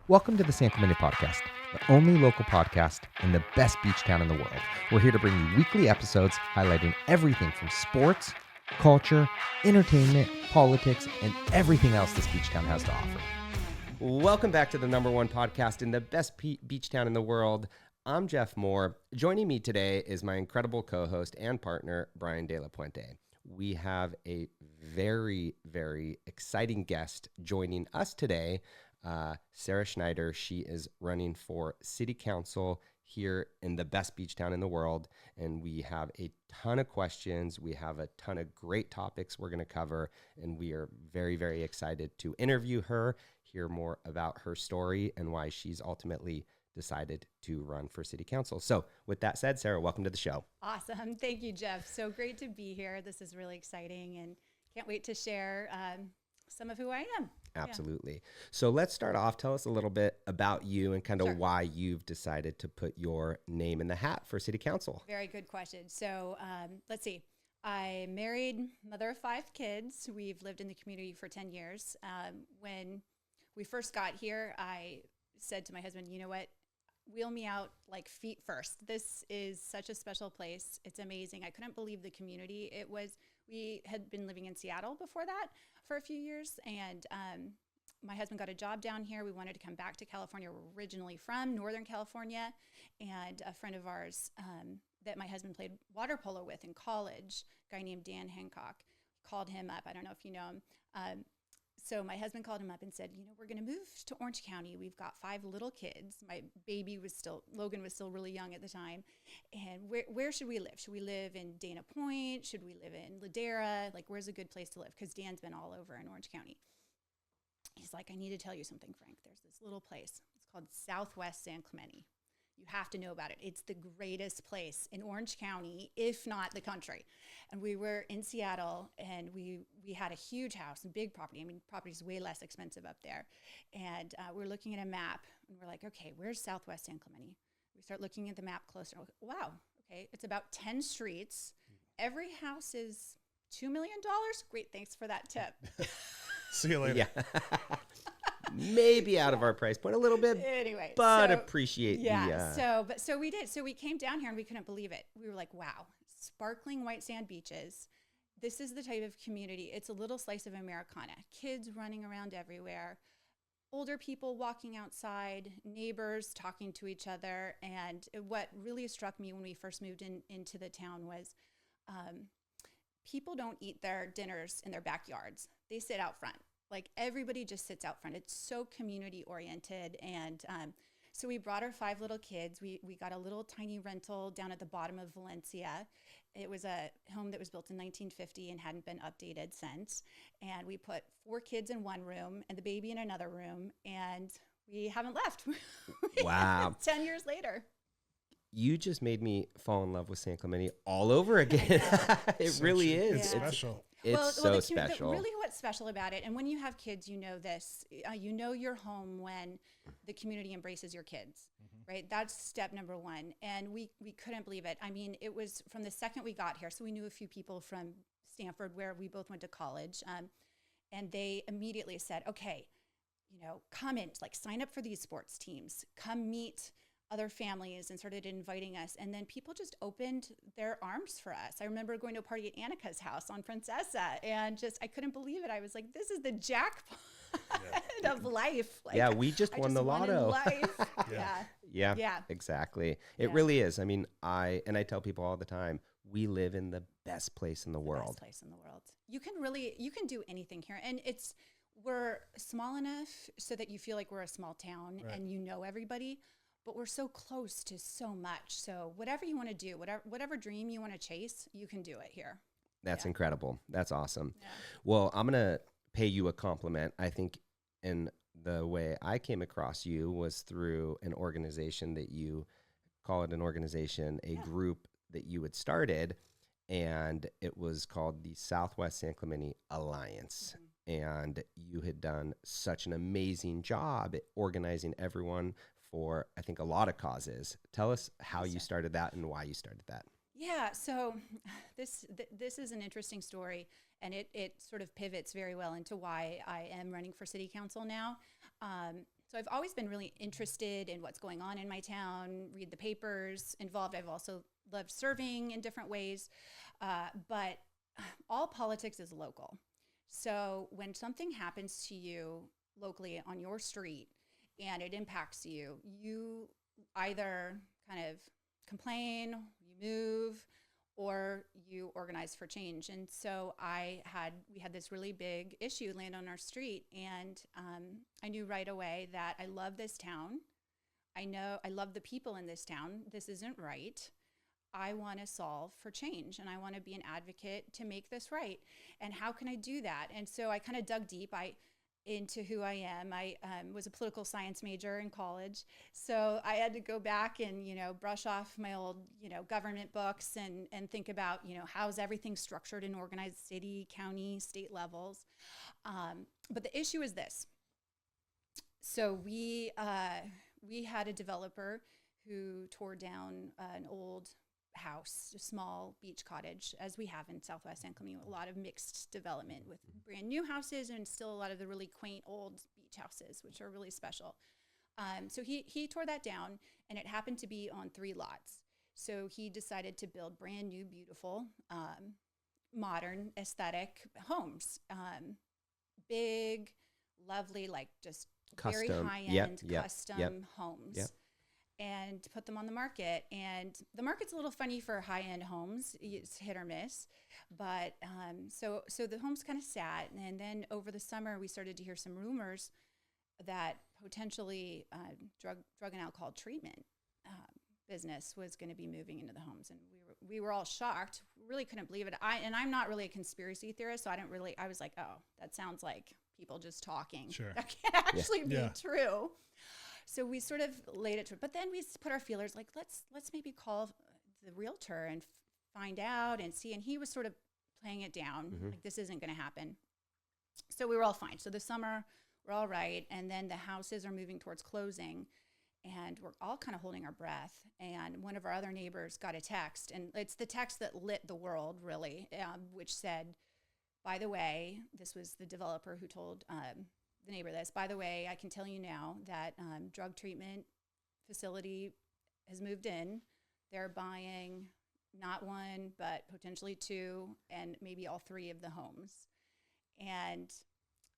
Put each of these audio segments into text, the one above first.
Welcome to the San Clemente Podcast, the only local podcast in the best beach town in the world. We're here to bring you weekly episodes highlighting everything from sports, culture, entertainment, politics, and everything else this beach town has to offer. Welcome back to the #1 podcast in the best beach town in the world. I'm Jeff Moore. Joining me today is my incredible co-host and partner, Brian De La Puente. We have a very, very exciting guest joining us today, Sarah Schneider. She is running for city council here in the best beach town in the world. And we have a ton of questions. We have a ton of great topics we're going to cover. And we are very, very excited to interview her, hear more about her story and why she's ultimately decided to run for city council. So with that said, Sarah, welcome to the show. Awesome. Thank you, Jeff. So great to be here. This is really exciting and can't wait to share some of who I am. Absolutely. Yeah. So let's start off. Tell us a little bit about you and kind of Sure. why you've decided to put your name in the hat for city council. Very good question. So let's see. I married, mother of 5 kids. We've lived in the community for 10 years. When we first got here, I said to my husband, you know what? Wheel me out like feet first. This is such a special place. It's amazing. I couldn't believe the community. We had been living in Seattle before that for a few years, and my husband got a job down here. We wanted to come back to California. We're originally from Northern California, and a friend of ours that my husband played water polo with in college, a guy named Dan Hancock, called him up. I don't know if you know him. So my husband called him up and said, you know, we're going to move to Orange County. We've got 5 little kids. My baby Logan was still really young at the time. And where should we live? Should we live in Dana Point? Should we live in Ladera? Like, where's a good place to live? Because Dan's been all over in Orange County. He's like, I need to tell you something, Frank. There's this little place. It's called Southwest San Clemente. You have to know about it. It's the greatest place in Orange County, if not the country. And we were in Seattle, and we had a huge house and big property. I mean, property's way less expensive up there. And we're looking at a map, and we're like, okay, where's Southwest San Clemente? We start looking at the map closer. Wow, okay, it's about 10 streets. Every house is $2 million. Great, thanks for that tip. See you later. Yeah. Maybe out of our price point a little bit, anyway, but so, appreciate So we did. So we came down here and we couldn't believe it. We were like, wow, sparkling white sand beaches. This is the type of community. It's a little slice of Americana. Kids running around everywhere, older people walking outside, neighbors talking to each other. And what really struck me when we first moved into the town was people don't eat their dinners in their backyards. They sit out front. Like, everybody just sits out front. It's so community oriented. And so we brought our 5 little kids. We got a little tiny rental down at the bottom of Valencia. It was a home that was built in 1950 and hadn't been updated since. And we put 4 kids in one room and the baby in another room. And we haven't left. Wow. 10 years later. You just made me fall in love with San Clemente all over again. It So really true. is. It's special. It's so special. Really what's special about it, and when you have kids, you know this, you know you're home when the community embraces your kids, right? That's step number 1. And we couldn't believe it. I mean, it was from the second we got here. So we knew a few people from Stanford where we both went to college. And they immediately said, okay, you know, come in, like, sign up for these sports teams, come meet other families, and started inviting us. And then people just opened their arms for us. I remember going to a party at Annika's house on Princessa, and I couldn't believe it. I was like, this is the jackpot of life. Like, we just won the lotto. Life. Yeah, exactly. It really is. I mean, I tell people all the time, we live in the best place in the world. Best place in the world. You can do anything here. And we're small enough so that you feel like we're a small town, right, and you know everybody. But we're so close to so much. So whatever you want to do, whatever dream you want to chase, you can do it here. That's incredible. That's awesome. Yeah. Well, I'm going to pay you a compliment. I think in the way I came across you was through an organization that you call it an organization, a group that you had started, and it was called the Southwest San Clemente Alliance. And you had done such an amazing job at organizing everyone for, I think, a lot of causes. Tell us how you started that and why you started that. Yeah, so this is an interesting story, and it sort of pivots very well into why I am running for city council now. So I've always been really interested in what's going on in my town, read the papers, involved. I've also loved serving in different ways, but all politics is local. So when something happens to you locally on your street and it impacts you, you either kind of complain, you move, or you organize for change. And so we had this really big issue land on our street, and I knew right away that I love this town. I love the people in this town. This isn't right. I want to solve for change, and I want to be an advocate to make this right. And how can I do that? And so I kind of dug deep into who I am. I was a political science major in college, so I had to go back and, brush off my old, government books and think about, how's everything structured and organized, city, county, state levels. But the issue is this. So we had a developer who tore down an old house, a small beach cottage, as we have in Southwest San Clemente, a lot of mixed development with brand new houses and still a lot of the really quaint old beach houses, which are really special. So he tore that down, and it happened to be on 3 lots. So he decided to build brand new, beautiful, modern, aesthetic homes. Big, lovely, like just Custom. very high-end Yep. custom homes. Yep. And put them on the market. And the market's a little funny for high-end homes. It's hit or miss. But so the homes kind of sat. And then over the summer, we started to hear some rumors that potentially drug and alcohol treatment business was going to be moving into the homes. And we were all shocked. We really couldn't believe it. I'm not really a conspiracy theorist, so I was like, oh, that sounds like people just talking. Sure. That can't actually be true. So we sort of laid it to it, but then we put our feelers like, let's maybe call the realtor and find out and see. And he was sort of playing it down, like this isn't going to happen. So we were all fine. So the summer, we're all right. And then the houses are moving towards closing, and we're all kind of holding our breath. And one of our other neighbors got a text, and it's the text that lit the world, really, which said, by the way, this was the developer who told the neighbor this. By the way, I can tell you now that drug treatment facility has moved in. They're buying not 1, but potentially 2, and maybe all 3 of the homes. And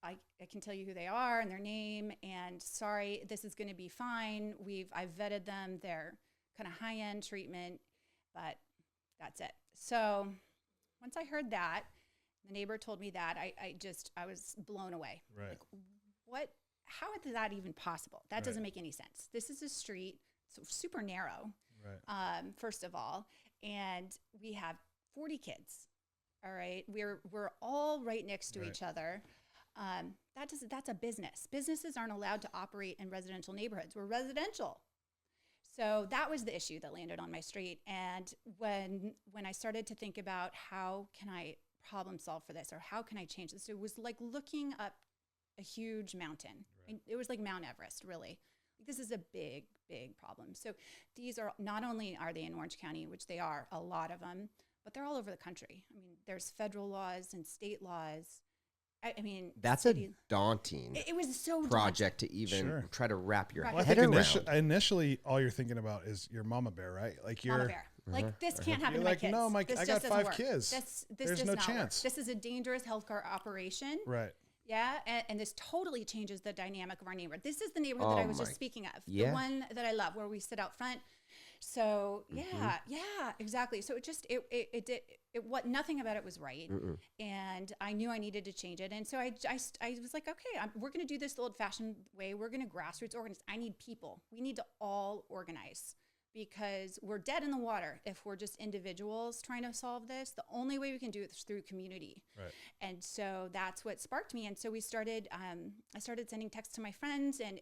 I can tell you who they are and their name. And sorry, this is going to be fine. I've vetted them. They're kind of high-end treatment, but that's it. So once I heard that, the neighbor told me that, I was blown away. Right. Like, how is that even possible? That doesn't make any sense. This is a street, so super narrow, first of all, and we have 40 kids. All right. We're all right next to each other. That's a business. Businesses aren't allowed to operate in residential neighborhoods. We're residential. So that was the issue that landed on my street. And when I started to think about how can I problem solve for this, or how can I change this, it was like looking up a huge mountain. Right. It was like Mount Everest, really. This is a big, big problem. So these are, not only are they in Orange County, which they are, a lot of them, but they're all over the country. I mean, there's federal laws and state laws. I mean, that's a daunting it was so project daunting. to even try to wrap your Well, head I think around. initially, all you're thinking about is your mama bear, right? Like Mama bear. Like, this can't happen you're to my like, kids. no, I got 5 kids. This There's does no not chance. Work. This is a dangerous healthcare operation. Right. Yeah, and this totally changes the dynamic of our neighborhood. This is the neighborhood that I was just speaking of, the one that I love, where we sit out front. So yeah, exactly. So what nothing about it was right, and I knew I needed to change it. And so I was like, okay, we're going to do this the old-fashioned way. We're going to grassroots organize. I need people. We need to all organize, because we're dead in the water if we're just individuals trying to solve this. The only way we can do it is through community. Right. And so that's what sparked me. And so we started, I started sending texts to my friends, and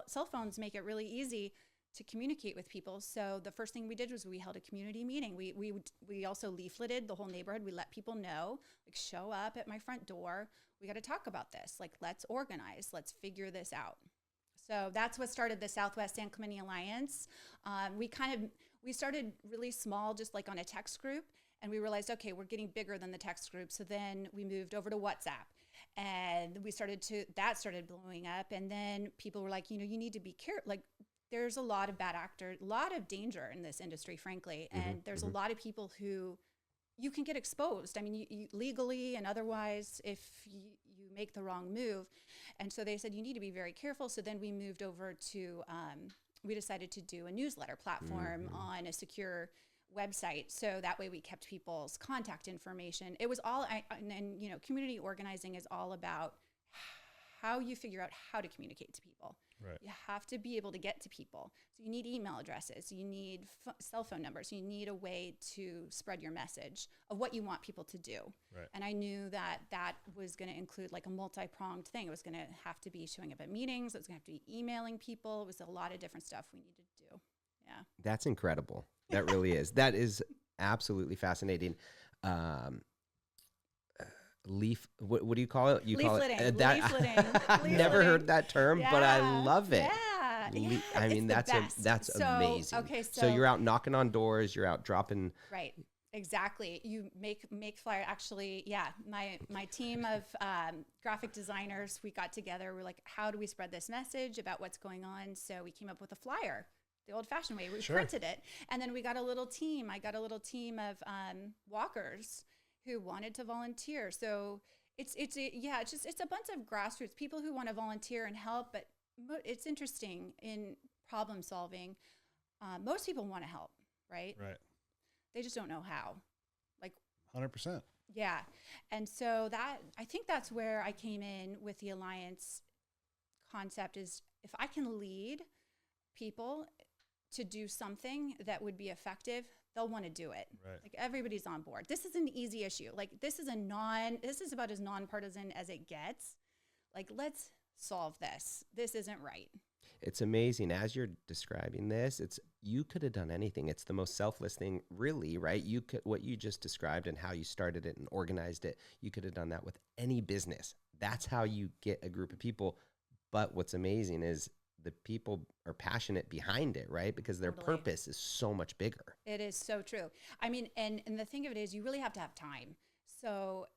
cell phones make it really easy to communicate with people. So the first thing we did was we held a community meeting. We also leafleted the whole neighborhood. We let people know, like, show up at my front door. We got to talk about this. Like, let's organize. Let's figure this out. So that's what started the Southwest San Clemente Alliance. We started really small, just like on a text group, and we realized, okay, we're getting bigger than the text group. So then we moved over to WhatsApp, And that started blowing up. And then people were like, you need to be careful. Like, there's a lot of bad actors, a lot of danger in this industry, frankly. And there's a lot of people who you can get exposed. I mean, you legally and otherwise, if you make the wrong move. And so they said, you need to be very careful. So then we moved over to, we decided to do a newsletter platform on a secure website. So that way we kept people's contact information. It was all, and community organizing is all about how you figure out how to communicate to people. Right. You have to be able to get to people. So you need email addresses, you need cell phone numbers, you need a way to spread your message of what you want people to do. Right. And I knew that was going to include like a multi-pronged thing. It was going to have to be showing up at meetings. It was going to have to be emailing people. It was a lot of different stuff we needed to do. Yeah. That's incredible. That really is. That is absolutely fascinating. What do you call it? You leafleting. Call it that. Leafleting. I've never heard that term, but I love it. Yeah. I mean, that's amazing. Okay, so you're out knocking on doors, you're out dropping. Right. Exactly. You make flyer. Actually, yeah. My team of graphic designers, we got together. We're like, how do we spread this message about what's going on? So we came up with a flyer, the old-fashioned way. We printed it, and then we got a little team. I got a little team of walkers who wanted to volunteer. So it's a bunch of grassroots people who want to volunteer and help. But it's interesting in problem solving. Most people want to help, right? Right. They just don't know how. Like 100%. Yeah. And so I think that's where I came in with the Alliance concept is if I can lead people to do something that would be effective, they'll want to do it. Right. Like everybody's on board. This is an easy issue. Like this is about as nonpartisan as it gets. Like, let's solve this. This isn't right. It's amazing as you're describing this. You could have done anything. It's the most selfless thing, really, right? What you just described and how you started it and organized it. You could have done that with any business. That's how you get a group of people. But what's amazing is the people are passionate behind it, right? Because their purpose is so much bigger. It is so true. I mean, and the thing of it is, you really have to have time. So.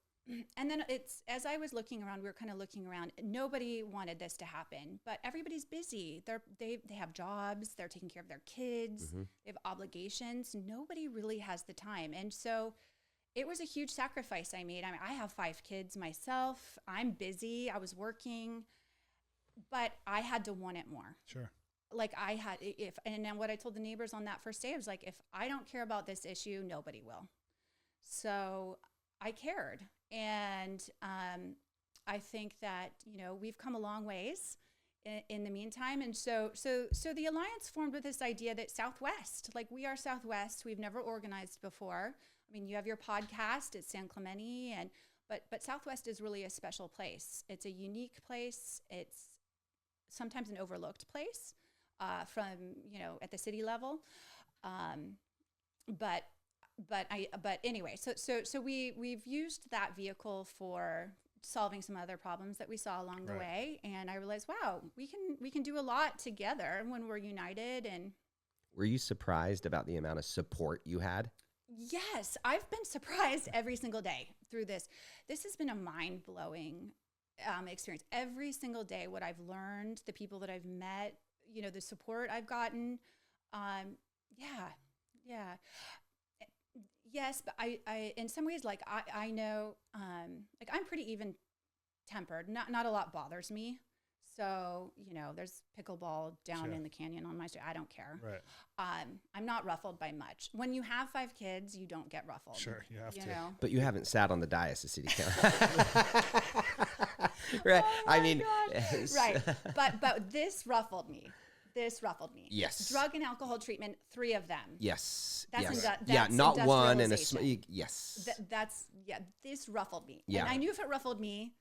And then as I was looking around, we were kind of looking around. Nobody wanted this to happen, but everybody's busy. They have jobs. They're taking care of their kids. They have obligations. Nobody really has the time. And so it was a huge sacrifice I made. I mean, I have 5 kids myself. I'm busy. I was working, but I had to want it more. Sure. Like and then what I told the neighbors on that first day, I was like, if I don't care about this issue, nobody will. So I cared. And I think that, we've come a long ways in the meantime. And so the Alliance formed with this idea that Southwest, like we are Southwest, we've never organized before. I mean, you have your podcast at San Clemente, but Southwest is really a special place. It's a unique place. It's sometimes an overlooked place from, at the city level. But anyway, so we've used that vehicle for solving some other problems that we saw along the way, and I realized, wow, we can do a lot together when we're united. And were you surprised about the amount of support you had? Yes, I've been surprised every single day through this. This has been a mind-blowing experience. Every single day, what I've learned, the people that I've met, the support I've gotten. Yeah. Yes, but I in some ways, like I know, like I'm pretty even tempered. Not a lot bothers me. So, there's pickleball down in the canyon on my street. I don't care. Right. I'm not ruffled by much. When you have 5 kids, you don't get ruffled. Sure, you have to. But you haven't sat on the dais of city council. Right. Oh I mean, right. But this ruffled me. Yes. Drug and alcohol treatment, 3 of them. Yes. That's that's not one and yes. This ruffled me. Yeah. And I knew if it ruffled me,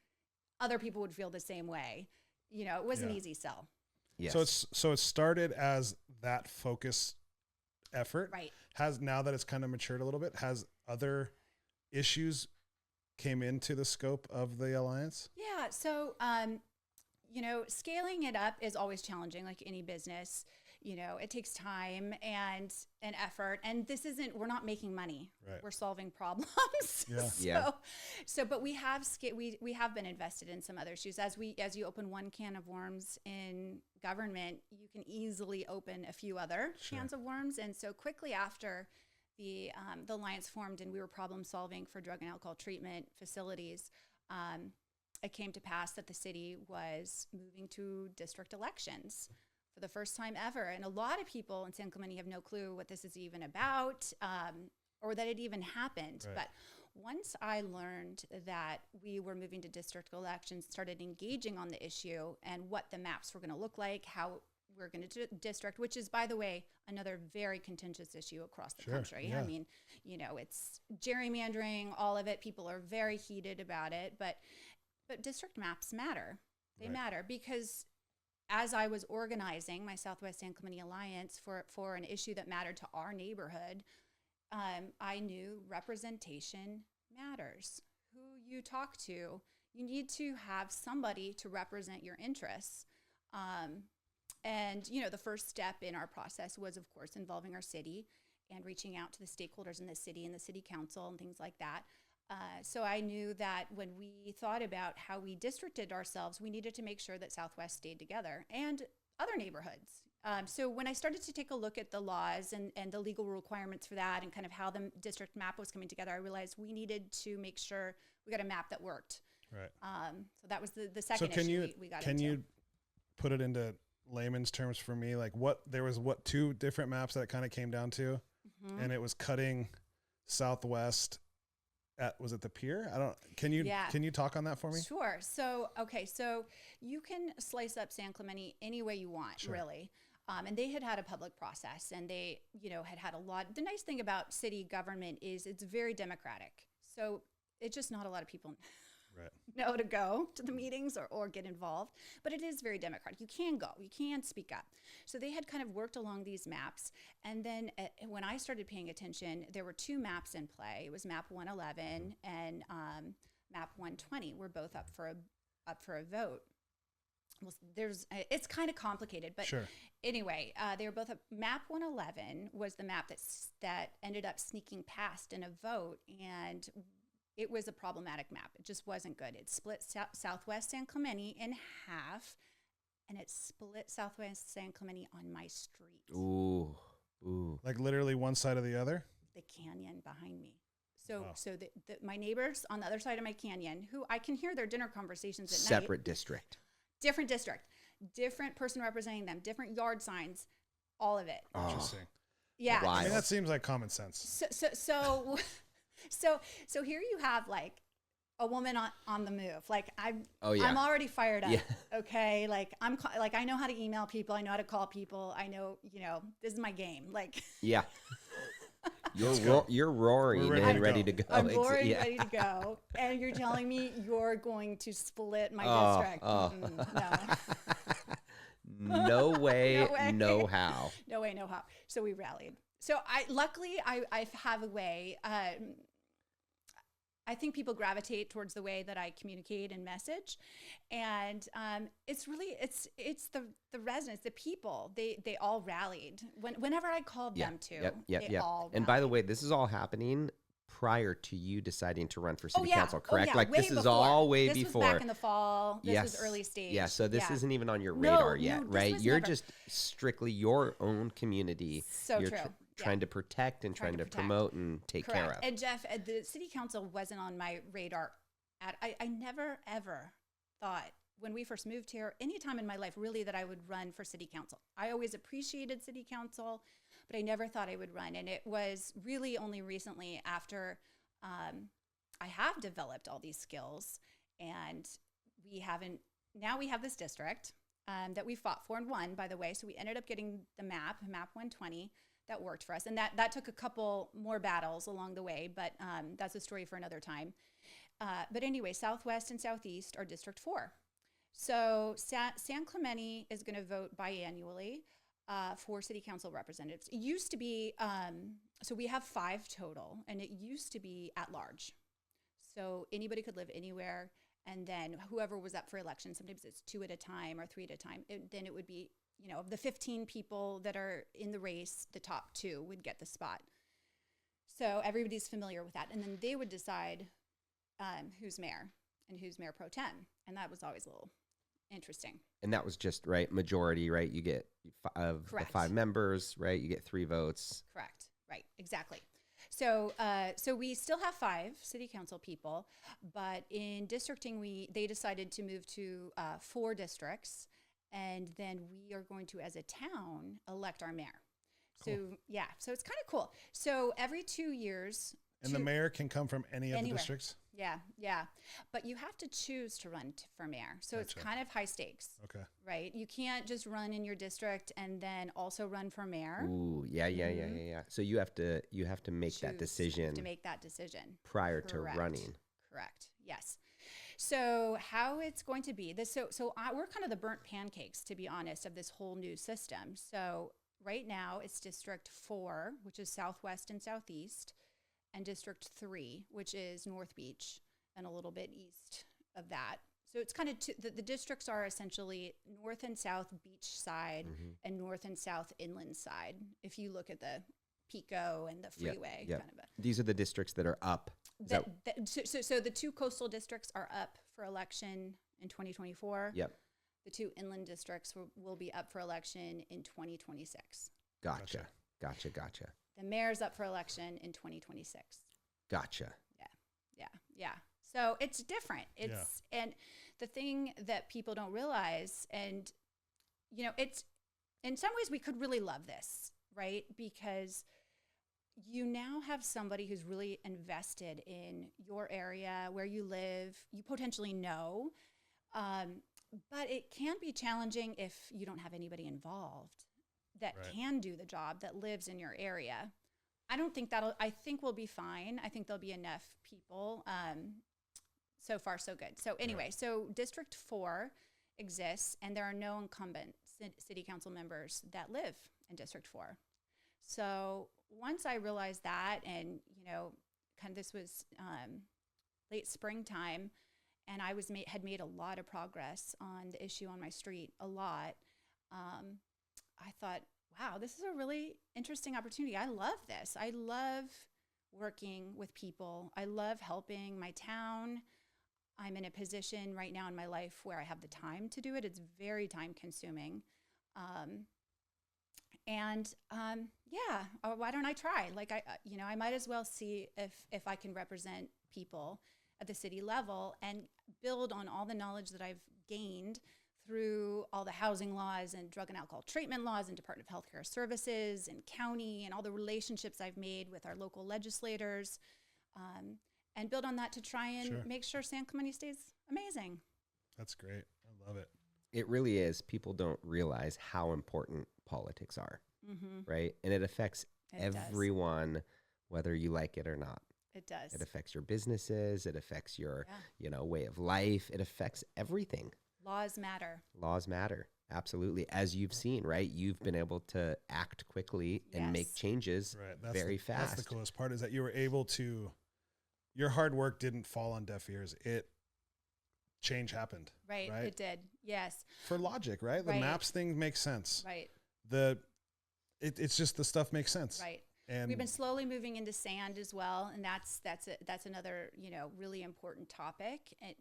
other people would feel the same way. It was an easy sell. Yes. So it started as that focus effort. Right. Now that it's kind of matured a little bit, has other issues came into the scope of the Alliance? Yeah. So, scaling it up is always challenging, like any business. it takes time and effort. And we're not making money. Right. We're solving problems. Yeah. But we have been invested in some other issues. As you open one can of worms in government, you can easily open a few other cans of worms. And so quickly after the Alliance formed and we were problem solving for drug and alcohol treatment facilities, it came to pass that the city was moving to district elections for the first time ever. And a lot of people in San Clemente have no clue what this is even about, or that it even happened. Right. But once I learned that we were moving to district elections, started engaging on the issue and what the maps were going to look like, how we're going to district, which is, by the way, another very contentious issue across the country. Yeah. I mean, it's gerrymandering, all of it. People are very heated about it, but district maps matter. They matter because as I was organizing my Southwest San Clemente Alliance for an issue that mattered to our neighborhood, I knew representation matters. Who you talk to, you need to have somebody to represent your interests. And the first step in our process was, of course, involving our city and reaching out to the stakeholders in the city and the city council and things like that. So I knew that when we thought about how we districted ourselves, we needed to make sure that Southwest stayed together and other neighborhoods. So when I started to take a look at the laws and the legal requirements for that and kind of how the district map was coming together, I realized we needed to make sure we got a map that worked. Right. So that was the second so issue we got into. Can you put it into layman's terms for me? Like there was two different maps that kind of came down to, and it was cutting Southwest was it the pier? Can you talk on that for me? Sure. So you can slice up San Clemente any way you want, really. And they had a public process, and they, had a lot. The nice thing about city government is it's very democratic. So it's just not a lot of people know to go to the meetings or get involved, but it is very democratic. You can go, you can speak up. So they had kind of worked along these maps. And then when I started paying attention, there were two maps in play. It was map 111 and map 120 were both up for a vote. Well, it's kind of complicated, but anyway, they were both up. Map 111 was the map that ended up sneaking past in a vote, and it was a problematic map. It just wasn't good. It split Southwest San Clemente in half, and it split Southwest San Clemente on my street. Ooh. Like literally one side or the other? The canyon behind me. So my neighbors on the other side of my canyon, who I can hear their dinner conversations at night. Separate district. Different district. Different person representing them. Different yard signs. All of it. Interesting. Yeah. I mean, that seems like common sense. So here you have like a woman on the move. Like I'm already fired up. Yeah. Okay. Like I know how to email people. I know how to call people. I know, this is my game. Like, yeah, you're roaring and ready to go. I'm roaring, ready to go. And you're telling me you're going to split my district. No. No way, no how. No way, no how. So we rallied. So luckily I have a way. I think people gravitate towards the way that I communicate and message, and it's the residents, the people. They all rallied whenever I called them to. They all rallied. And by the way, this is all happening prior to you deciding to run for city council, correct? Like way this is before. all way this before. Was back in the fall. This was early stage. Yeah, so this isn't even on your radar yet, right? You're just strictly your own community. So you're true. Trying to protect and trying to promote and take care of. And Jeff, the city council wasn't on my radar. I never, ever thought when we first moved here, any time in my life really, that I would run for city council. I always appreciated city council, but I never thought I would run. And it was really only recently after I have developed all these skills, and now we have this district that we fought for and won, by the way. So we ended up getting the map 120, that worked for us. And that took a couple more battles along the way, but that's a story for another time. But anyway, Southwest and Southeast are District 4. So San Clemente is going to vote biannually for city council representatives. It used to be, so we have 5 total, and it used to be at large. So anybody could live anywhere And then whoever was up for election, sometimes it's 2 at a time or 3 at a time. Then it would be, of the 15 people that are in the race, the top 2 would get the spot. So everybody's familiar with that. And then they would decide who's mayor and who's mayor pro tem. And that was always a little interesting. And that was just, right, majority, right? You get of the 5 members, right? You get 3 votes. Correct. Right. Exactly. So we still have 5 city council people, but in districting, they decided to move to 4 districts, and then we are going to, as a town, elect our mayor. Cool. So yeah, so it's kind of cool. So every 2 years. And the mayor can come from anywhere. The districts? Yeah. But you have to choose to run for mayor. So It's kind of high stakes. Okay. Right? You can't just run in your district and then also run for mayor. Ooh, yeah. So you have to make that decision. You have to make that decision. Prior to running. Correct. Yes. So how it's going to be, we're kind of the burnt pancakes, to be honest, of this whole new system. So right now it's District 4, which is Southwest and Southeast, and District 3, which is North Beach and a little bit east of that. So it's kind of the districts are essentially north and south beach side and north and south inland side. If you look at the Pico and the freeway, kind of these are the districts that are up. So the 2 coastal districts are up for election in 2024. Yep. The 2 inland districts will be up for election in 2026. Gotcha. The mayor's up for election in 2026. Gotcha. Yeah. So it's different. And the thing that people don't realize, and it's in some ways we could really love this, right? Because you now have somebody who's really invested in your area, where you live, you potentially know, but it can be challenging if you don't have anybody involved that can do the job, that lives in your area. I think we'll be fine. I think there'll be enough people. So far, so good. So anyway, so District 4 exists, and there are no incumbent city council members that live in District 4. So once I realized that, and kind of this was late springtime, and I had made a lot of progress on the issue on my street, a lot. I thought, wow, this is a really interesting opportunity. I love this. I love working with people. I love helping my town. I'm in a position right now in my life where I have the time to do it. It's very time consuming. Why don't I try? I might as well see if I can represent people at the city level and build on all the knowledge that I've gained through all the housing laws and drug and alcohol treatment laws and Department of Healthcare Services and county and all the relationships I've made with our local legislators, and build on that to try and make sure San Clemente stays amazing. That's great. I love it. It really is. People don't realize how important politics are, right? And it affects everyone, whether you like it or not. It does. It affects your businesses. It affects your, way of life. It affects everything. Laws matter. Laws matter. Absolutely. As you've seen, right? You've been able to act quickly and make changes very fast. That's the coolest part, is that you were able to, your hard work didn't fall on deaf ears. Change happened. Right. It did. Yes. For logic, right? The maps thing makes sense. Right. It's just the stuff makes sense. Right. And we've been slowly moving into sand as well. And that's another, really important topic, and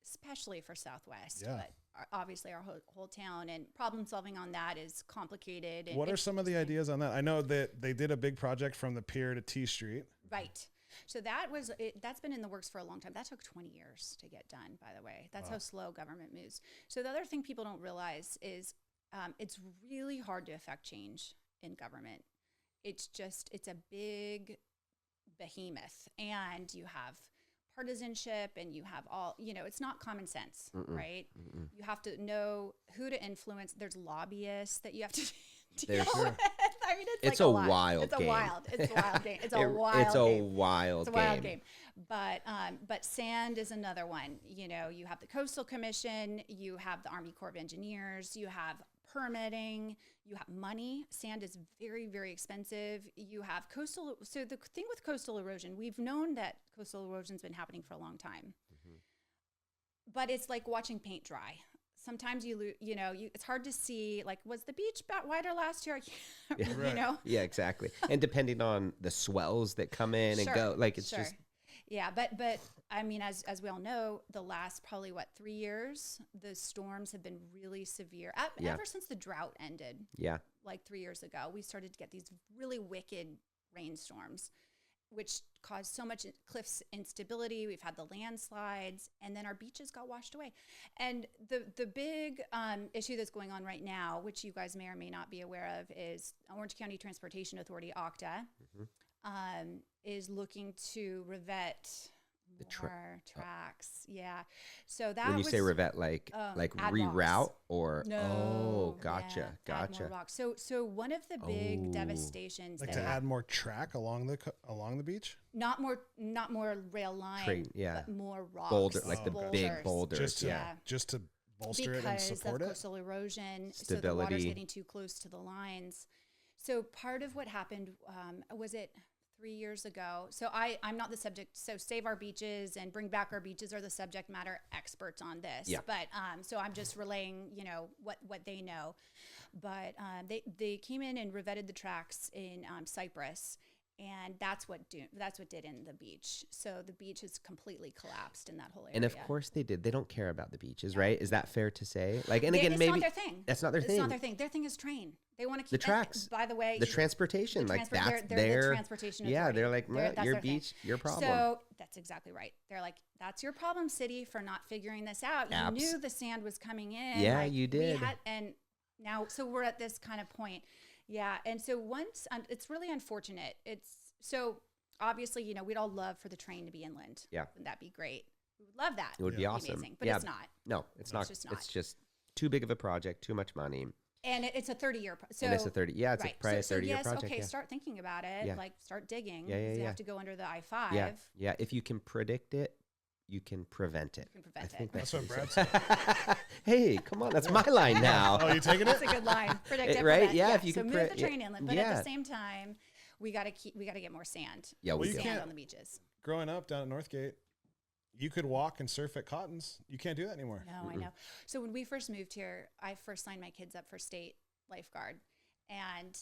especially for Southwest. Yeah. But obviously our whole town, and problem solving on that is complicated. What are some of the ideas on that? I know that they did a big project from the pier to T Street. Right. So that's been in the works for a long time. That took 20 years to get done, by the way. That's how slow government moves. So the other thing people don't realize is it's really hard to affect change in government. It's a big behemoth, and you have partisanship, and you have all, it's not common sense, right? You have to know who to influence. There's lobbyists that you have to deal with. I mean, it's a wild game. It's a wild game. It's a wild game. But sand is another one. You have the Coastal Commission, you have the Army Corps of Engineers, you have permitting, you have money. Sand is very, very expensive. You have coastal. So the thing with coastal erosion, we've known that coastal erosion's been happening for a long time. but it's like watching paint dry. Sometimes it's hard to see, like, was the beach wider last year? I can't, Yeah. you know? Yeah, exactly. And depending on the swells that come in and go, like, it's just. Yeah, but I mean, as we all know, the last probably 3 years, the storms have been really severe. Ever since the drought ended. Yeah. Like 3 years ago, we started to get these really wicked rainstorms, which caused so much cliffs instability. We've had the landslides, and then our beaches got washed away. And the big issue that's going on right now, which you guys may or may not be aware of, is Orange County Transportation Authority, OCTA, is looking to revet more tracks. Yeah. So that when you say revet, like reroute rocks. or gotcha. Add more rocks. So one of the big devastations, like to add more track along the beach, not more rail line, but more rocks, boulder, like the big boulders, just to bolster it and support because of coastal erosion, stability. So the water's getting too close to the lines. So part of what happened was it 3 years ago. So I'm not the subject. So Save Our Beaches and Bring Back Our Beaches are the subject matter experts on this. Yeah. But so I'm just relaying, what they know. But they came in and revetted the tracks in Cyprus, and that's what did in the beach. So the beach has completely collapsed in that whole area. And of course they did. They don't care about the beaches, right? Is that fair to say? Like, and again, it's maybe not their thing. That's not their thing. It's not their thing. Their thing is train. They want to keep the tracks. By the way, the transportation, they're the transportation authority. Yeah, they're like, your beach, your problem. So that's exactly right. They're like, that's your problem, city, for not figuring this out. You knew the sand was coming in. Yeah, you did. And now, so we're at this kind of point. Yeah, and so once it's really unfortunate. So obviously, we'd all love for the train to be inland. Yeah, wouldn't that be great? We would love that. It would be awesome. Amazing, but it's not. No, it's not. Just not. It's just too big of a project, too much money. And it's a 30-year. And it's a 30. Yeah, it's probably a 30-year project. Okay, start thinking about it. Yeah. Like, start digging. Yeah. You have to go under the I-5. Yeah. If you can predict it, you can prevent it. You can prevent it. That's what Brad said. Hey, come on, that's my line now. Oh, you taking it? That's a good line. Predict it, right? prevent. Yeah. If you so can move the train inland, but yeah. at the same time, we got to get more sand. Yeah, you sand can't. On the beaches. Growing up down at Northgate, you could walk and surf at Cottons. You can't do that anymore. No, I know. So when we first moved here, I first signed my kids up for state lifeguard. And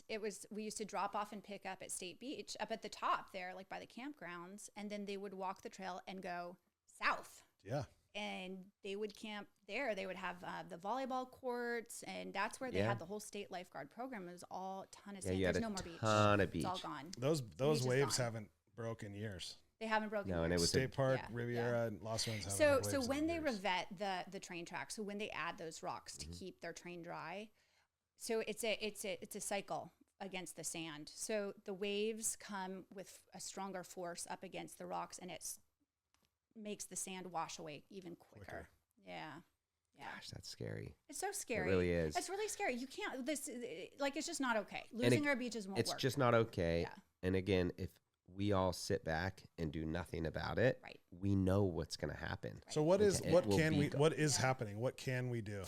we used to drop off and pick up at State Beach, up at the top there, like by the campgrounds. And then they would walk the trail and go south. Yeah. And they would camp there. They would have the volleyball courts, and that's where they had the whole state lifeguard program. It was all a ton of sand. There's no more beach. Ton of beach. It's all gone. Those waves haven't broken years. They haven't broken. No, and it was State Park, Riviera, and Lost Ones. So when they revet the train tracks, so when they add those rocks to keep their train dry, so it's a cycle against the sand. So the waves come with a stronger force up against the rocks, and it makes the sand wash away even quicker. Yeah. Gosh, that's scary. It's so scary. It really is. It's really scary. You can't. It's just not okay. Losing our beaches won't work. It's just not okay. Yeah. And again, if we all sit back and do nothing about it, we know what's going to happen. So what is happening? What can we do?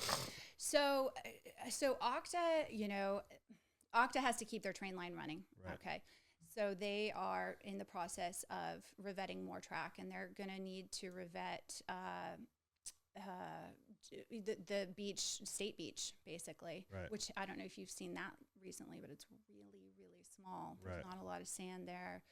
So OCTA, OCTA has to keep their train line running. Right. Okay. So they are in the process of revetting more track, and they're going to need to revet the beach, State Beach, basically, which I don't know if you've seen that recently, but it's really, really small. There's not a lot of sand there.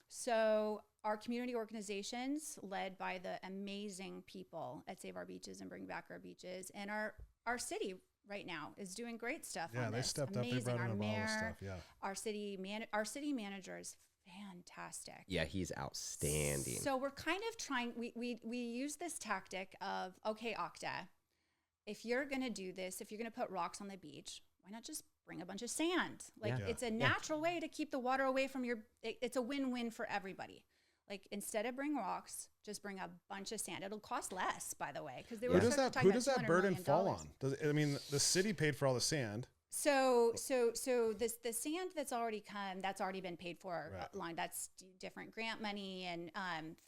So our community organizations, led by the amazing people at Save Our Beaches and Bring Back Our Beaches, and our city right now is doing great stuff. Yeah, on they this. stepped Amazing. up. They brought in our all mayor, this stuff. Yeah, our city manager is fantastic. Yeah, he's outstanding. So we're kind of trying. We use this tactic of, okay, OCTA, if you're going to do this, if you're going to put rocks on the beach, why not just bring a bunch of sand? It's a natural way to keep the water away from it's a win-win for everybody. Like, instead of bring rocks, just bring a bunch of sand. It'll cost less, by the way, because who does that burden fall on? The city paid for all the sand. So the sand that's already come, that's already been paid for line. That's different grant money and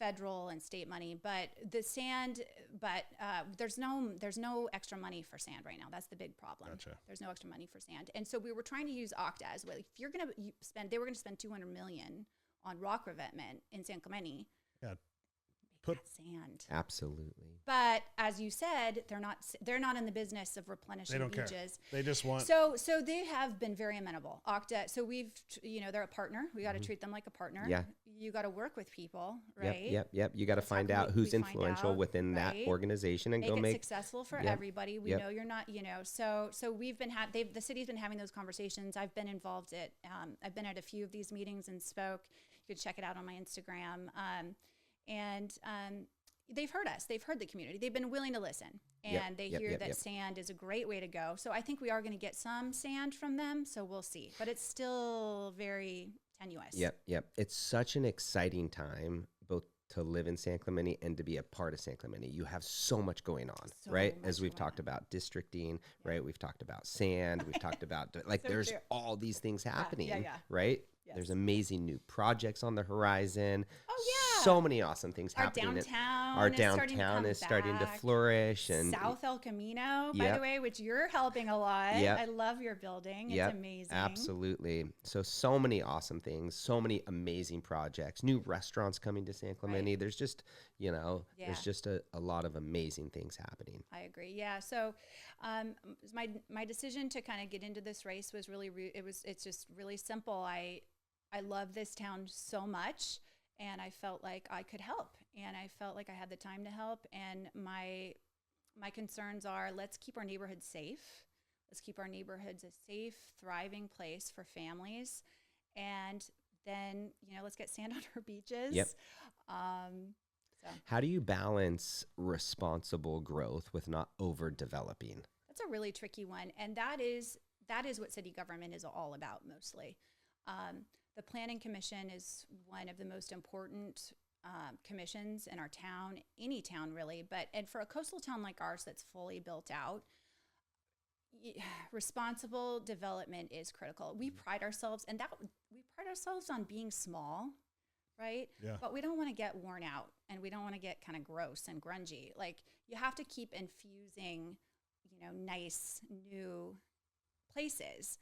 federal and state money. But the sand, there's no extra money for sand right now. That's the big problem. Gotcha. There's no extra money for sand, and so we were trying to use OCTA as well. If you're gonna spend, they were gonna spend $200 million on rock revetment in San Clemente. Yeah, Put- that sand. Absolutely. But as you said, they're not in the business of replenishing They don't care. beaches. They just want. So they have been very amenable. Octa. So they're a partner. We got to treat them like a partner. Yeah. You got to work with people, right? Yep. You got to That's how find we- out who's we find influential out, within that right? organization and Make go it make. successful for Yep. everybody. We Yep. know you're not, so we've been the city's been having those conversations. I've been involved I've been at a few of these meetings and spoke. You could check it out on my Instagram. They've heard us. They've heard the community. They've been willing to listen, and they hear that sand is a great way to go. So I think we are going to get some sand from them. So we'll see, but it's still very tenuous. Yep. It's such an exciting time, both to live in San Clemente and to be a part of San Clemente. You have so much going on, So right? much As we've going talked about districting, right? We've talked about sand. We've talked about like So there's true. all these things happening, yeah. right? Yes. There's amazing new projects on the horizon. Oh, yeah. So many awesome things Our happening. downtown Our is starting to downtown come is starting to back. flourish. And South El Camino, by Yep. the way, which you're helping a lot. Yep. I love your building. Yep, It's amazing. absolutely. So many awesome things, so many amazing projects, new restaurants coming to San Clemente. Right. There's just, there's Yeah. just a lot of amazing things happening. I agree. Yeah. So, my decision to kind of get into this race was really, it's just really simple. I love this town so much, and I felt like I could help, and I felt like I had the time to help. And my concerns are, let's keep our neighborhoods safe. Let's keep our neighborhoods a safe, thriving place for families. And then, let's get sand on our beaches. Yep. So How do you balance responsible growth with not overdeveloping? that's a really tricky one. And that is what city government is all about mostly. The Planning Commission is one of the most important commissions in our town, any town really, and for a coastal town like ours that's fully built out, responsible development is critical. We pride ourselves on being small, right? Yeah. But we don't want to get worn out, and we don't want to get kind of gross and grungy. Like, you have to keep infusing, nice new places.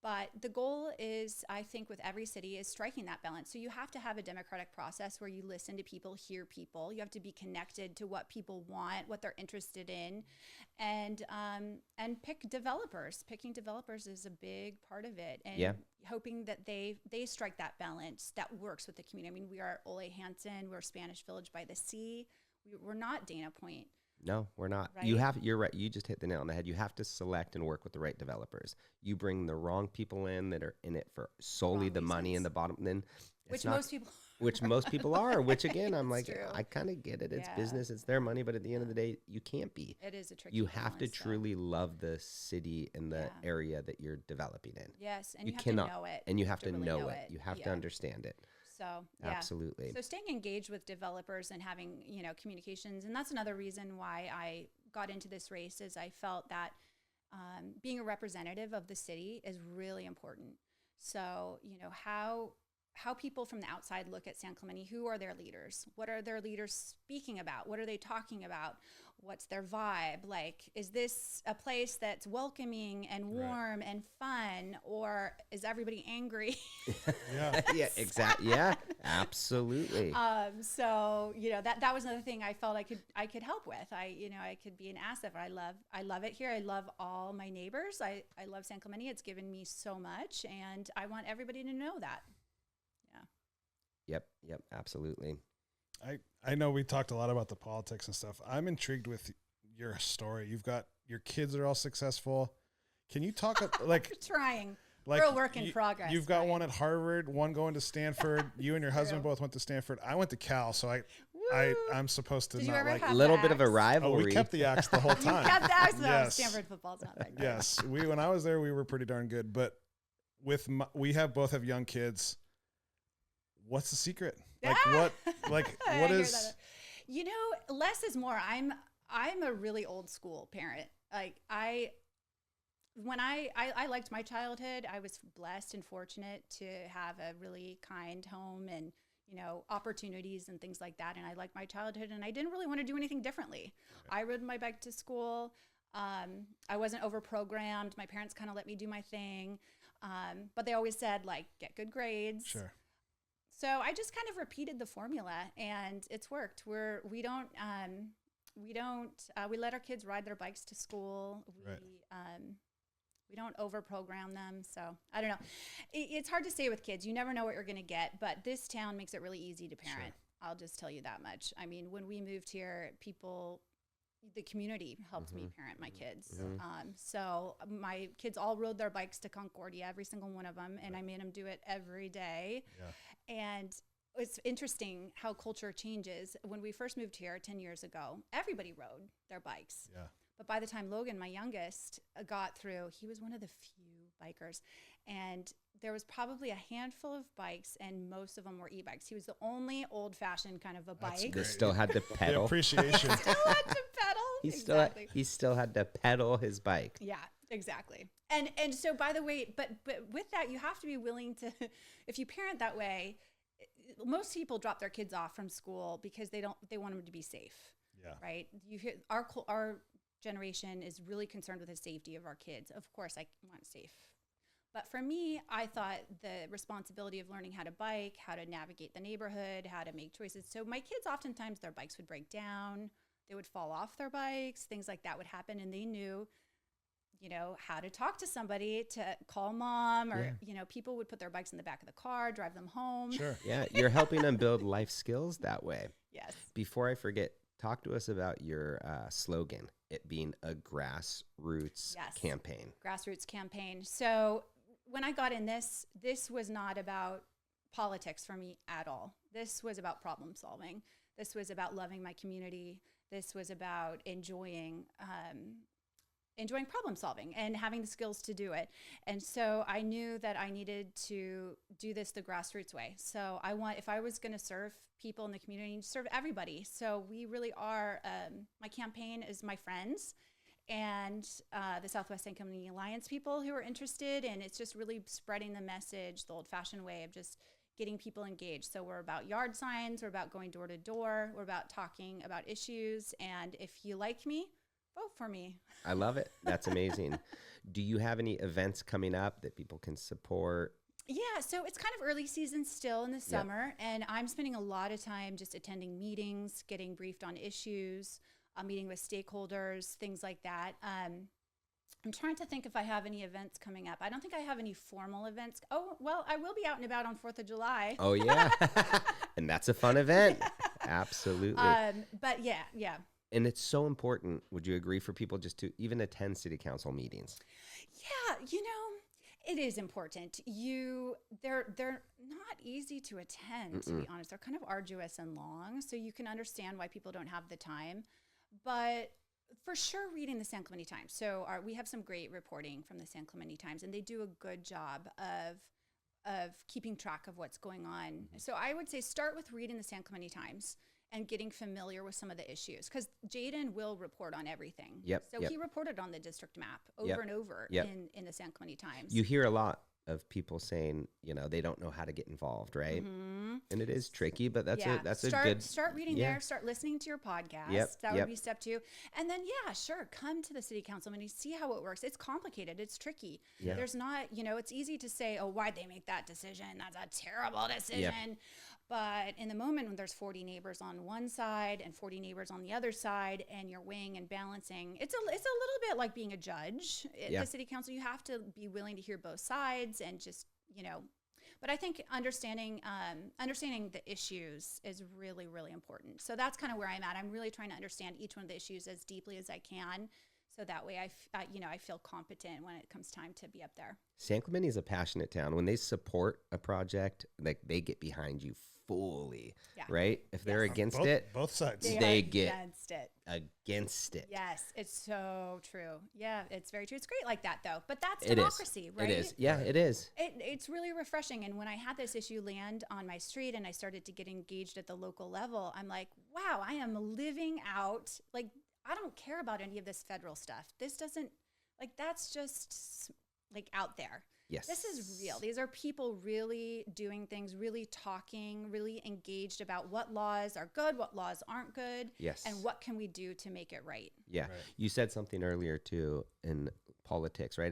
But the goal is, I think, with every city is striking that balance. So you have to have a democratic process where you listen to people, hear people. You have to be connected to what people want, what they're interested in, and pick developers. Picking developers is a big part of it, and hoping that they strike that balance that works with the community. I mean, we are Ole Hansen, we're Spanish Village by the Sea. We're not Dana Point. No, we're not. Right? You're right. You just hit the nail on the head. You have to select and work with the right developers. You bring the wrong people in that are in it for solely Wrong the money reasons. and the bottom, then Which most people which most people are, which again, I'm like, It's true. I kind of get it. It's Yeah. business. It's their money. But at the end of the day, you can't be. It is a tricky You have to balance, so. truly love the city and the Yeah. area that you're developing in. Yes, and You you have cannot- to know it. And you have to really know it. You have to Yeah. understand it. So, yeah. Absolutely. So staying engaged with developers and having, communications. And that's another reason why I got into this race, is I felt that being a representative of the city is really important. So, how people from the outside look at San Clemente, who are their leaders? What are their leaders speaking about? What are they talking about? What's their vibe? Like, is this a place that's welcoming and warm and fun, or is everybody angry? Yeah. Yeah, exactly. Yeah, absolutely. So that was another thing I felt I could help with. I could be an asset. I love it here. I love all my neighbors. I love San Clemente. It's given me so much, and I want everybody to know that. Yep, absolutely. I know we talked a lot about the politics and stuff. I'm intrigued with your story. You've got your kids are all successful. Can you talk like Trying. like We're a work in progress. You've got right? one at Harvard, one going to Stanford. You and your husband both went to Stanford. I went to Cal, so I'm supposed to Did you not ever like. have A little bit of a axe? Oh, rivalry. we kept the axe the whole time. You kept the axe, though. Yes. Stanford football's not that good. Yes, when I was there, we were pretty darn good. But we both have young kids. What's the secret? Like what? Like I what hear is? that. Less is more. I'm a really old school parent. Like I liked my childhood. I was blessed and fortunate to have a really kind home and opportunities and things like that. And I liked my childhood, and I didn't really want to do anything differently. I rode my bike to school. I wasn't overprogrammed. My parents kind of let me do my thing, but they always said, like, get good grades. Sure. So I just kind of repeated the formula, and it's worked. We let our kids ride their bikes to school. We don't overprogram them. So I don't know. It's hard to say with kids. You never know what you're going to get, but this town makes it really easy to parent. Sure. I'll just tell you that much. I mean, when we moved here, the community helped me parent my kids. So my kids all rode their bikes to Concordia, every single one of them, and I made them do it every day. Yeah. And it's interesting how culture changes. When we first moved here 10 years ago, everybody rode their bikes. Yeah. But by the time Logan, my youngest, got through, he was one of the few bikers. And there was probably a handful of bikes, and most of them were e-bikes. He was the only old-fashioned kind of a bike. They still had to pedal. The appreciation. Still had to pedal. He still had to pedal his bike. Yeah, exactly. And so, by the way, but with that, you have to be willing to, if you parent that way, most people drop their kids off from school because they want them to be safe. Yeah. Right. You hear our generation is really concerned with the safety of our kids. Of course, I want safe. But for me, I thought the responsibility of learning how to bike, how to navigate the neighborhood, how to make choices. So my kids, oftentimes their bikes would break down. They would fall off their bikes. Things like that would happen. And they knew, how to talk to somebody, to call mom, or, people would put their bikes in the back of the car, drive them home. Sure. Yeah. You're helping them build life skills that way. Yes. Before I forget, talk to us about your slogan, it being a grassroots campaign. Grassroots campaign. So when I got in this was not about politics for me at all. This was about problem solving. This was about loving my community. This was about enjoying problem solving and having the skills to do it. And so I knew that I needed to do this the grassroots way. So if I was going to serve people in the community, I need to serve everybody. So we really are, my campaign is my friends and the Southwest San Clemente Alliance people who are interested. And it's just really spreading the message, the old-fashioned way of just getting people engaged. So we're about yard signs. We're about going door to door. We're about talking about issues. And if you like me, vote for me. I love it. That's amazing. Do you have any events coming up that people can support? Yeah, so it's kind of early season still in the summer, and I'm spending a lot of time just attending meetings, getting briefed on issues, meeting with stakeholders, things like that. I'm trying to think if I have any events coming up. I don't think I have any formal events. Oh, well, I will be out and about on 4th of July. Oh, yeah. And that's a fun event. Absolutely. But yeah. And it's so important, would you agree, for people just to even attend city council meetings? Yeah, it is important. They're not easy to attend, to be honest. They're kind of arduous and long, so you can understand why people don't have the time. But for sure, reading the San Clemente Times. So we have some great reporting from the San Clemente Times, and they do a good job of keeping track of what's going on. So I would say start with reading the San Clemente Times and getting familiar with some of the issues, because Jaden will report on everything. He reported on the district map over and over in the San Clemente Times. You hear a lot of people saying, they don't know how to get involved, right? Mm-hmm. And it is tricky, but that's a good... Start reading there, start listening to your podcast. That would be step 2. And then, come to the city council meeting, see how it works. It's complicated. It's tricky. Yeah. There's not, it's easy to say, oh, why'd they make that decision? That's a terrible decision. Yep. But in the moment when there's 40 neighbors on one side and 40 neighbors on the other side, and you're weighing and balancing, it's a little bit like being a judge at the city council. You have to be willing to hear both sides and just, but I think understanding the issues is really, really important. So that's kind of where I'm at. I'm really trying to understand each one of the issues as deeply as I can. So that way I feel competent when it comes time to be up there. San Clemente is a passionate town. When they support a project, like, they get behind you fully, right? If they're against it, both sides, they get against it. Yes, it's so true. Yeah, it's very true. It's great like that, though. But that's democracy, right? It is. Yeah, it is. It's really refreshing. And when I had this issue land on my street and I started to get engaged at the local level, I'm like, wow, I am living out, like, I don't care about any of this federal stuff. This doesn't, like, that's just, like, out there. Yes. This is real. These are people really doing things, really talking, really engaged about what laws are good, what laws aren't good, and what can we do to make it right. Yeah. Right. You said something earlier, too, in politics, right?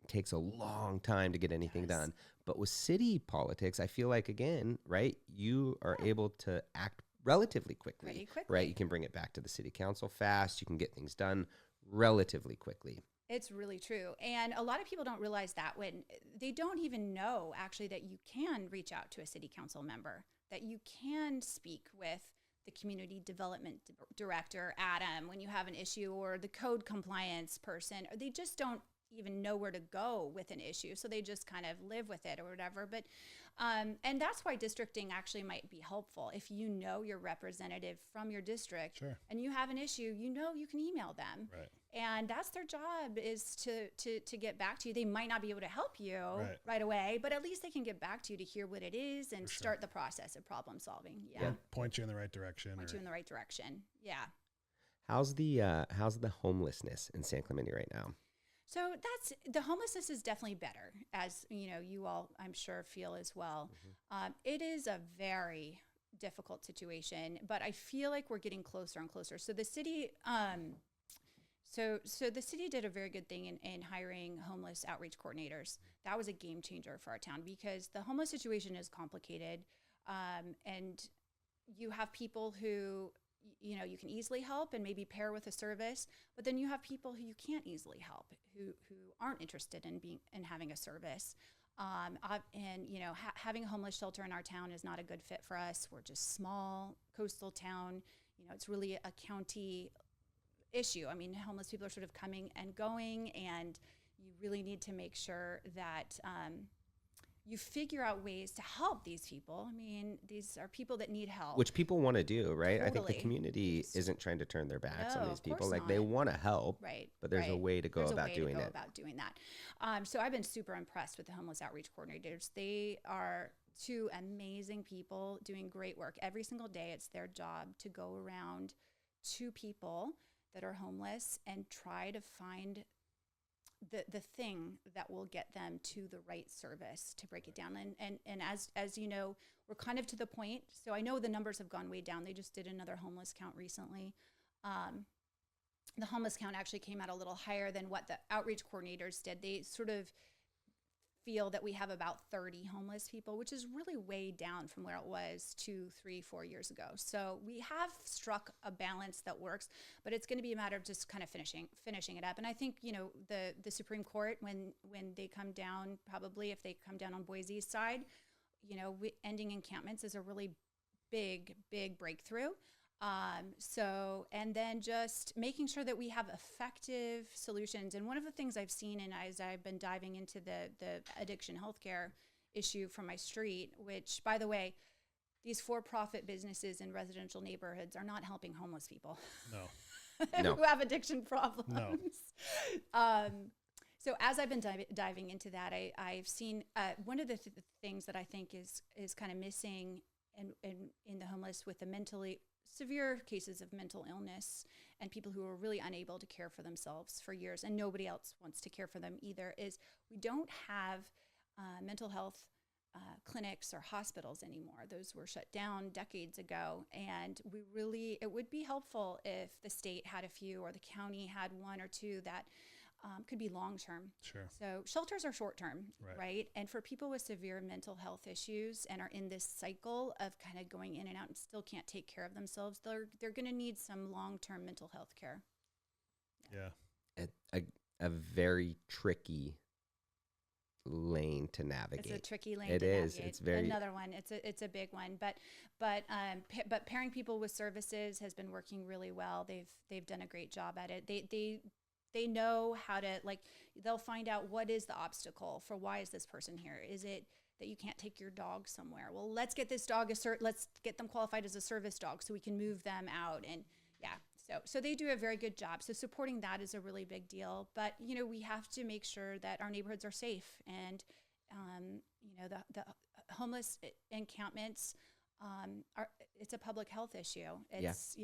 takes a long time to get anything done. But with city politics, I feel like, again, right, you are able to act relatively quickly, Pretty quickly. right? You can bring it back to the city council fast. You can get things done relatively quickly. It's really true. And a lot of people don't realize that when they don't even know actually that you can reach out to a city council member, that you can speak with the community development director, Adam, when you have an issue, or the code compliance person, or they just don't even know where to go with an issue. So they just kind of live with it or whatever. But, and that's why districting actually might be helpful. If you know your representative from your district and you have an issue, you know, you can email them. Right. And that's their job, is to get back to you. They might not be able to help you right away, but at least they can get back to you to hear what it is and start the process of problem solving. Yeah. Point you in the right direction. Point you in the right direction. Yeah. How's the homelessness in San Clemente right now? So the homelessness is definitely better, as you know, you all, I'm sure, feel as well. It is a very difficult situation, but I feel like we're getting closer and closer. So the city, so the city did a very good thing in hiring homeless outreach coordinators. That was a game changer for our town, because the homeless situation is complicated, and you have people who, you know, you can easily help and maybe pair with a service, but then you have people who you can't easily help, who aren't interested in having a service. And you know, having a homeless shelter in our town is not a good fit for us. We're just small coastal town. You know, it's really a county issue. I mean, homeless people are sort of coming and going, and you really need to make sure that you figure out ways to help these people. I mean, these are people that need help. Which people want to do, right? Totally. I think the community isn't trying to turn their backs on these people. Like, not. they want to help, right? but there's a way to go about doing it. About doing that. So I've been super impressed with the homeless outreach coordinators. They are two amazing people doing great work. Every single day, it's their job to go around to people that are homeless and try to find the thing that will get them to the right service, to break it down. And as you know, we're kind of to the point. So I know the numbers have gone way down. They just did another homeless count recently. The homeless count actually came out a little higher than what the outreach coordinators did. They sort of feel that we have about 30 homeless people, which is really way down from where it was 2, 3, 4 years ago. So we have struck a balance that works, but it's going to be a matter of just kind of finishing it up. And I think, you know, the Supreme Court, when they come down, probably if they come down on Boise's side, you know, ending encampments is a really big breakthrough. So, and then just making sure that we have effective solutions. And one of the things I've seen, and as I've been diving into the addiction healthcare issue from my street, which, by the way, these for-profit businesses in residential neighborhoods are not helping homeless people. No. Who have addiction problems. No. So as I've been diving into that, I've seen one of the things that I think is kind of missing in the homeless, with the mentally severe cases of mental illness and people who are really unable to care for themselves for years, and nobody else wants to care for them either, is we don't have mental health clinics or hospitals anymore. Those were shut down decades ago, and it would be helpful if the state had a few, or the county had one or two that could be long-term. Sure. So shelters are short-term, right? And for people with severe mental health issues and are in this cycle of kind of going in and out and still can't take care of themselves, they're going to need some long-term mental health care. Yeah. A very tricky lane to navigate. It's a tricky lane. It to is. navigate. It's very another one. It's a big one. But pairing people with services has been working really well. They've done a great job at it. They know how to, like, they'll find out what is the obstacle for why is this person here. Is it that you can't take your dog somewhere? Well, let's get this dog let's get them qualified as a service dog so we can move them out. And so they do a very good job. So supporting that is a really big deal. But, you know, we have to make sure that our neighborhoods are safe, and you know, the homeless encampments it's a public health issue. It's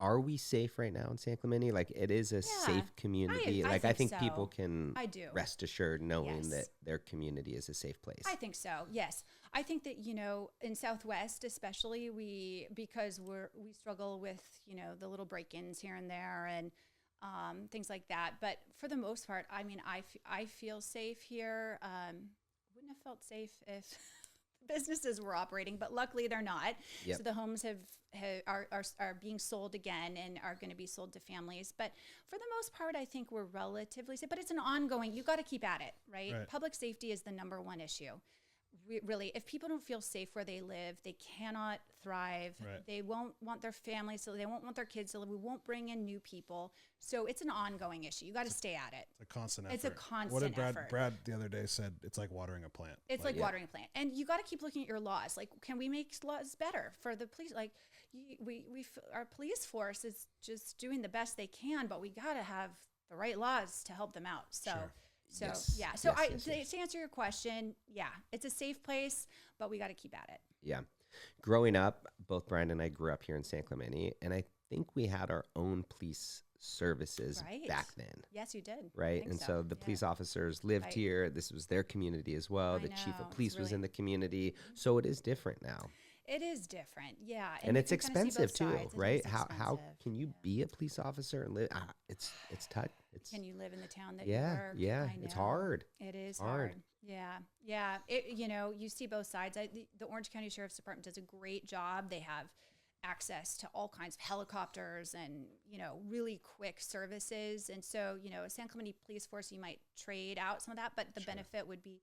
Are we safe right now in San Clemente? Like, it is a safe community. I think so. People can rest assured knowing that their community is a safe place. I think so. Yes. I think that, you know, in Southwest, especially, because we struggle with, you know, the little break-ins here and there, and things like that. But for the most part, I mean, I feel safe here. Wouldn't have felt safe if businesses were operating, but luckily they're not. Yep. So the homes are being sold again and are going to be sold to families. But for the most part, I think we're relatively safe. But it's an ongoing. You got to keep at it, right? Public safety is the number one issue. Really, if people don't feel safe where they live, they cannot thrive. Right. They won't want their families to live. They won't want their kids to live. We won't bring in new people. So it's an ongoing issue. You got to stay at it. It's a constant effort. It's a constant What did effort. Brad the other day said? It's like watering a plant. It's like watering a plant. And you got to keep looking at your laws. Like, can we make laws better for the police? Like, our police force is just doing the best they can, but we got to have the right laws to help them out. So. Sure. So Yes. yeah, so Yes. to answer your question, yeah, it's a safe place, but we got to keep at it. Yeah. Growing up, both Brian and I grew up here in San Clemente, and I think we had our own police services back then. Yes, you did. Right. And so the police officers lived here. This was their community as well. The chief of police was in the community. So it is different now. It is different. Yeah. And it's you can kinda see expensive both too, sides. It right? is How expensive. can you be a police officer and live? It's tough. Can you live in the town that you work? Yeah. I It's know. hard. It is Hard. hard. Yeah. You see both sides. The Orange County Sheriff's Department does a great job. They have access to all kinds of helicopters and, really quick services. And so, a San Clemente police force, you might trade out some of that, but the benefit would be you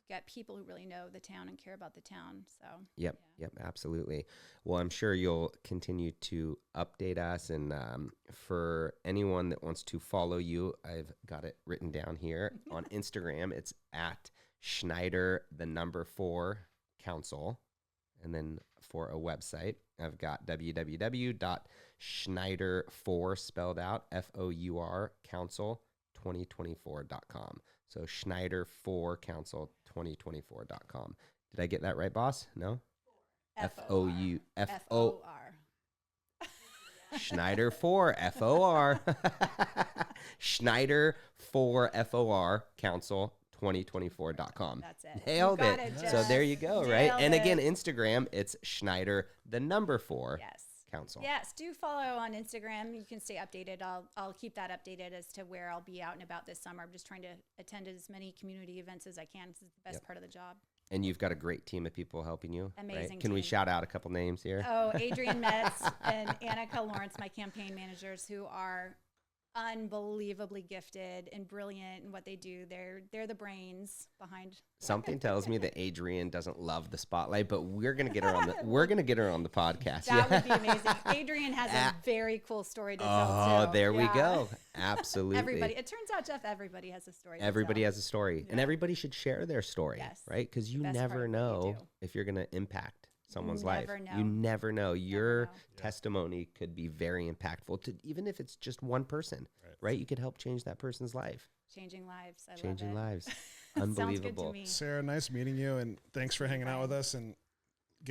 get people who really know the town and care about the town. So, Yep, absolutely. Well, I'm sure you'll continue to update us. And for anyone that wants to follow you, I've got it written down here on Instagram. It's at Schneider, 4 Council. And then for a website, I've got www.schneider4 spelled out FOUR Council 2024.com. So Schneider4Council2024.com. Did I get that right, boss? No? FOR. Schneider 4 FOR. Schneider 4 FOR Council 2024.com. That's it. Nailed You got it. it, So there you go, right? Nailed And again, it. Instagram, it's Schneider 4 Yes. Council. Yes, do follow on Instagram. You can stay updated. I'll keep that updated as to where I'll be out and about this summer. I'm just trying to attend as many community events as I can. This is the best part of the job. And you've got a great team of people helping you. Amazing right? Can we team. shout out a couple names here? Oh, Adrian Metz and Annika Lawrence, my campaign managers, who are unbelievably gifted and brilliant in what they do. They're the brains behind. Something tells me that Adrian doesn't love the spotlight, but we're gonna get her on the podcast. That would be amazing. Adrian has a very cool story to tell too. Oh, there we go. Absolutely. Everybody. It turns out, Jeff, everybody has a story. Everybody has a story, and everybody should share their story, Yes. right? Because you Best part never of what we know do. if you're gonna impact someone's Never life. know. You never know. Your know. testimony could be very impactful to even if it's just one person, right? You could help change that person's life. Changing lives. I Changing love it. lives. Sounds good to Unbelievable. me. Sarah, nice meeting you, and thanks for hanging out with us and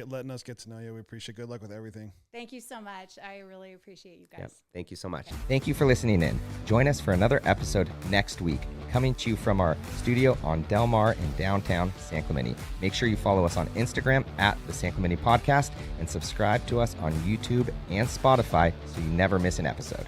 letting us get to know you. We appreciate. Good luck with everything. Thank you so much. I really appreciate you guys. Yep. Thank you so much. Thank you for listening in. Join us for another episode next week, coming to you from our studio on Del Mar in downtown San Clemente. Make sure you follow us on Instagram at the San Clemente Podcast and subscribe to us on YouTube and Spotify so you never miss an episode.